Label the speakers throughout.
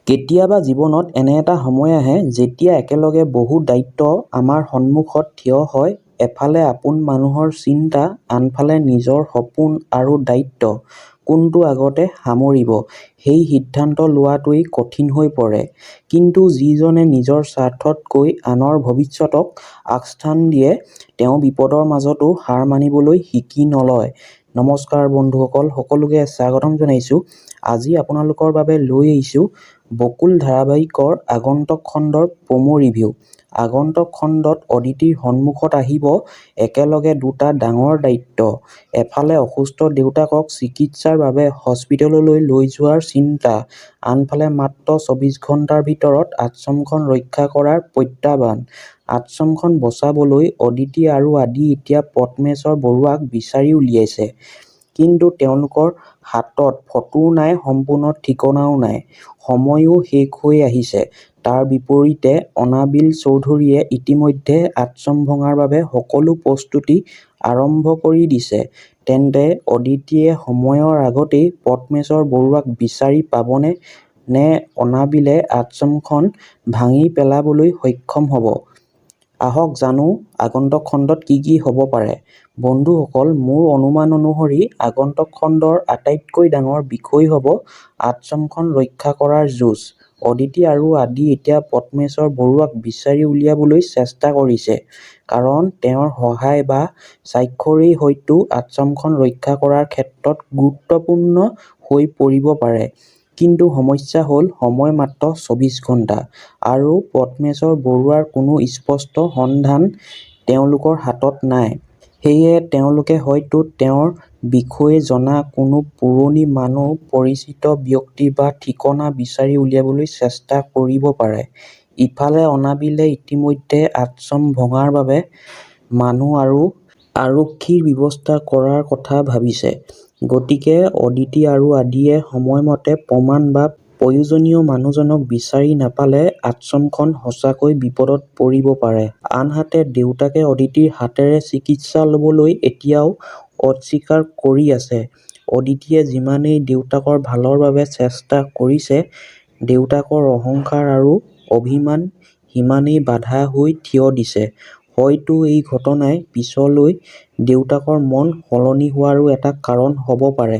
Speaker 1: কেতিয়াবা জীৱনত এনে এটা সময় আহে যেতিয়া একেলগে বহু দায়িত্ব আমাৰ সন্মুখত থিয় হয়। এফালে আপোন মানুহৰ চিন্তা, আনফালে নিজৰ সপোন আৰু দায়িত্ব। কোনটো আগতে সামৰিব, সেই সিদ্ধান্ত লোৱাটোৱেই কঠিন হৈ পৰে। কিন্তু যিজনে নিজৰ স্বাৰ্থতকৈ আনৰ ভৱিষ্যতক আগস্থান দিয়ে, তেওঁ বিপদৰ মাজতো হাৰ মানিবলৈ শিকি নলয়। নমস্কাৰ বন্ধুসকল, সকলোকে স্বাগতম জনাইছোঁ। আজি আপোনালোকৰ বাবে লৈ আহিছোঁ বকুল ধাৰাবাহিকৰ আগন্তুক খণ্ডৰ প্ৰমো ৰিভিউ। আগন্তুক খণ্ডত অদিতিৰ সন্মুখত আহিব একেলগে দুটা ডাঙৰ দায়িত্ব। এফালে অসুস্থ দেউতাকক চিকিৎসাৰ বাবে হস্পিটেললৈ লৈ যোৱাৰ চিন্তা, আনফালে মাত্ৰ ২৪ ঘণ্টাৰ ভিতৰত আশ্ৰমখন ৰক্ষা কৰাৰ প্ৰত্যাহ্বান। আশ্ৰমখন বচাবলৈ অদিতি আৰু আদি এতিয়া পদ্মেশ্বৰ বৰুৱাক বিচাৰি উলিয়াইছে। কিন্তু তেওঁলোকৰ হাতত ফটোও নাই, সম্পূৰ্ণ ঠিকনাও নাই। সময়ও শেষ হৈ আহিছে। তাৰ বিপৰীতে অনাবিল চৌধুৰীয়ে ইতিমধ্যে আশ্ৰম ভঙাৰ বাবে সকলো প্ৰস্তুতি আৰম্ভ কৰি দিছে। তেন্তে অদিতিয়ে সময়ৰ আগতেই পদ্মেশ্বৰ বৰুৱাক বিচাৰি পাবনে, নে অনাবিলে আশ্ৰমখন ভাঙি পেলাবলৈ সক্ষম হ'ব? আহক জানো আগন্তুক খণ্ডত কি হ'ব পাৰে। বন্ধুসকল, মোৰ অনুমান অনুসৰি আগন্তুক খণ্ডৰ আটাইতকৈ ডাঙৰ বিষয় হ'ব আশ্ৰমখন ৰক্ষা কৰাৰ যুঁজ। অদিতি আৰু আদি এতিয়া পদ্মেশ্বৰ বৰুৱাক বিচাৰি উলিয়াবলৈ চেষ্টা কৰিছে। কাৰণ তেওঁৰ সহায় বা স্বাক্ষৰেই হয়তো আশ্ৰমখন ৰক্ষা কৰাৰ ক্ষেত্ৰত গুৰুত্বপূৰ্ণ হৈ পৰিব পাৰে। কিন্তু সমস্যা হ'ল সময় মাত্ৰ ২৪ ঘণ্টা। আৰু পদ্মেশ্বৰ বৰুৱাৰ কোনো স্পষ্ট সন্ধান তেওঁলোকৰ হাতত নাই। সেয়ে তেওঁলোকে হয়তো তেওঁৰ বিষয়ে জনা কোনো পুৰণি মানুহ, পৰিচিত ব্যক্তি বা ঠিকনা বিচাৰি উলিয়াবলৈ চেষ্টা কৰিব পাৰে। ইফালে অনাবিলে ইতিমধ্যে আশ্ৰম ভঙাৰ বাবে মানুহ আৰু আৰক্ষীৰ ব্যৱস্থা কৰাৰ কথা ভাবিছে। গতিকে অদিতি আৰু আদিয়ে সময়মতে প্ৰমাণ বা প্ৰয়োজনীয় মানুহজনক বিচাৰি নাপালে আশ্ৰমখন সঁচাকৈ বিপদত পৰিব পাৰে। আনহাতে দেউতাকে অদিতিৰ হাতেৰে চিকিৎসা ল'বলৈ এতিয়াও অস্বীকাৰ কৰি আছে। অদিতিয়ে যিমানেই দেউতাকৰ ভালৰ বাবে চেষ্টা কৰিছে, দেউতাকৰ অহংকাৰ আৰু অভিমান সিমানেই বাধা হৈ থিয় দিছে। হয়তো এই ঘটনাই পিছলৈ দেউতাকৰ মন সলনি হোৱাৰো এটা কাৰণ হ'ব পাৰে।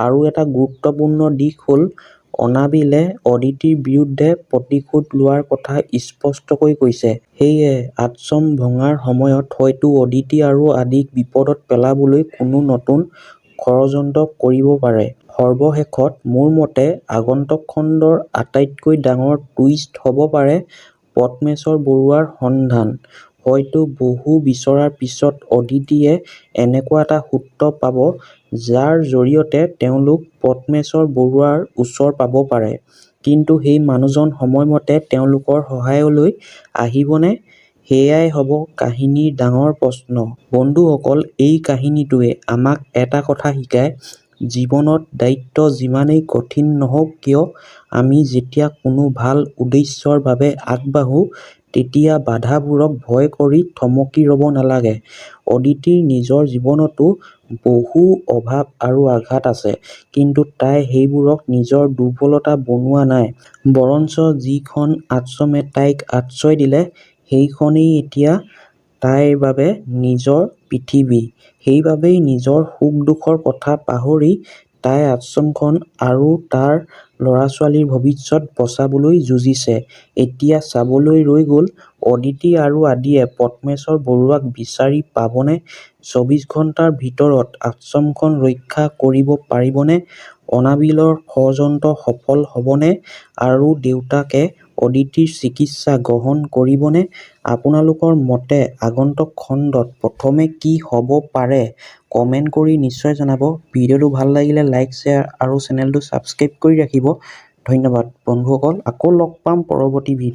Speaker 1: আৰু এটা গুৰুত্বপূৰ্ণ দিশ হ'ল অনাবিলে অদিতিৰ বিৰুদ্ধে প্ৰতিশোধ লোৱাৰ কথা স্পষ্টকৈ কৈছে। সেয়ে আশ্ৰম ভঙাৰ সময়ত হয়তো অদিতি আৰু আদিক বিপদত পেলাবলৈ কোনো নতুন ষড়যন্ত্ৰ কৰিব পাৰে। সৰ্বশেষত মোৰ মতে আগন্তুক খণ্ডৰ আটাইতকৈ ডাঙৰ টুইষ্ট হ'ব পাৰে পদ্মেশ্বৰ বৰুৱাৰ সন্ধান। হয়তো বহু বিচৰাৰ পিছত অদিতিয়ে এনেকুৱা এটা সূত্ৰ পাব, যাৰ জৰিয়তে তেওঁলোক পদ্মেশ্বৰ বৰুৱাৰ ওচৰ পাব পাৰে। কিন্তু সেই মানুহজন সময়মতে তেওঁলোকৰ সহায়লৈ আহিবনে? সেয়াই হ'ব কাহিনীৰ ডাঙৰ প্ৰশ্ন। বন্ধুসকল, এই কাহিনীটোৱে আমাক এটা কথা শিকায়, জীৱনত দায়িত্ব যিমানেই কঠিন নহওক কিয়, আমি যেতিয়া কোনো ভাল উদ্দেশ্যৰ বাবে আগবাঢ়ো, তেতিয়া বাধাবোৰক ভয় কৰি থমকি ৰ'ব নালাগে। অদিতিৰ নিজৰ জীৱনতো বহু অভাৱ আৰু আঘাত আছে। কিন্তু তাই সেইবোৰক নিজৰ দুৰ্বলতা বনোৱা নাই। বৰঞ্চ যিখন আশ্ৰমে তাইক আশ্ৰয় দিলে, সেইখনেই এতিয়া তাইৰ বাবে নিজৰ পৃথিৱী। সেইবাবেই নিজৰ সুখ-দুখৰ কথা পাহৰি তাই আশ্ৰমখন আৰু তাৰ ল'ৰা-ছোৱালীৰ ভৱিষ্যত বচাবলৈ যুঁজিছে। এতিয়া চাবলৈ ৰৈ গ'ল অদিতি আৰু আদিয়ে পদ্মেশ্বৰ বৰুৱাক বিচাৰি পাবনে? ২৪ ঘণ্টাৰ ভিতৰত আশ্ৰমখন ৰক্ষা কৰিব পাৰিবনে? অনাবিলৰ ষড়যন্ত্ৰ সফল হ'বনে? আৰু দেউতাকে অদিতিৰ চিকিৎসা গ্ৰহণ কৰিবনে? আপোনালোকৰ মতে আগন্তুক খণ্ডত প্ৰথমে কি হ'ব পাৰে? কমেণ্ট কৰি নিশ্চয় জনাব। ভিডিঅ'টো ভাল লাগিলে লাইক, শ্বেয়াৰ আৰু চেনেলটো ছাবস্ক্ৰাইব কৰি ৰাখিব। ধন্যবাদ বন্ধুসকল, আকৌ লগ পাম পৰৱৰ্তী ভিডিঅ'।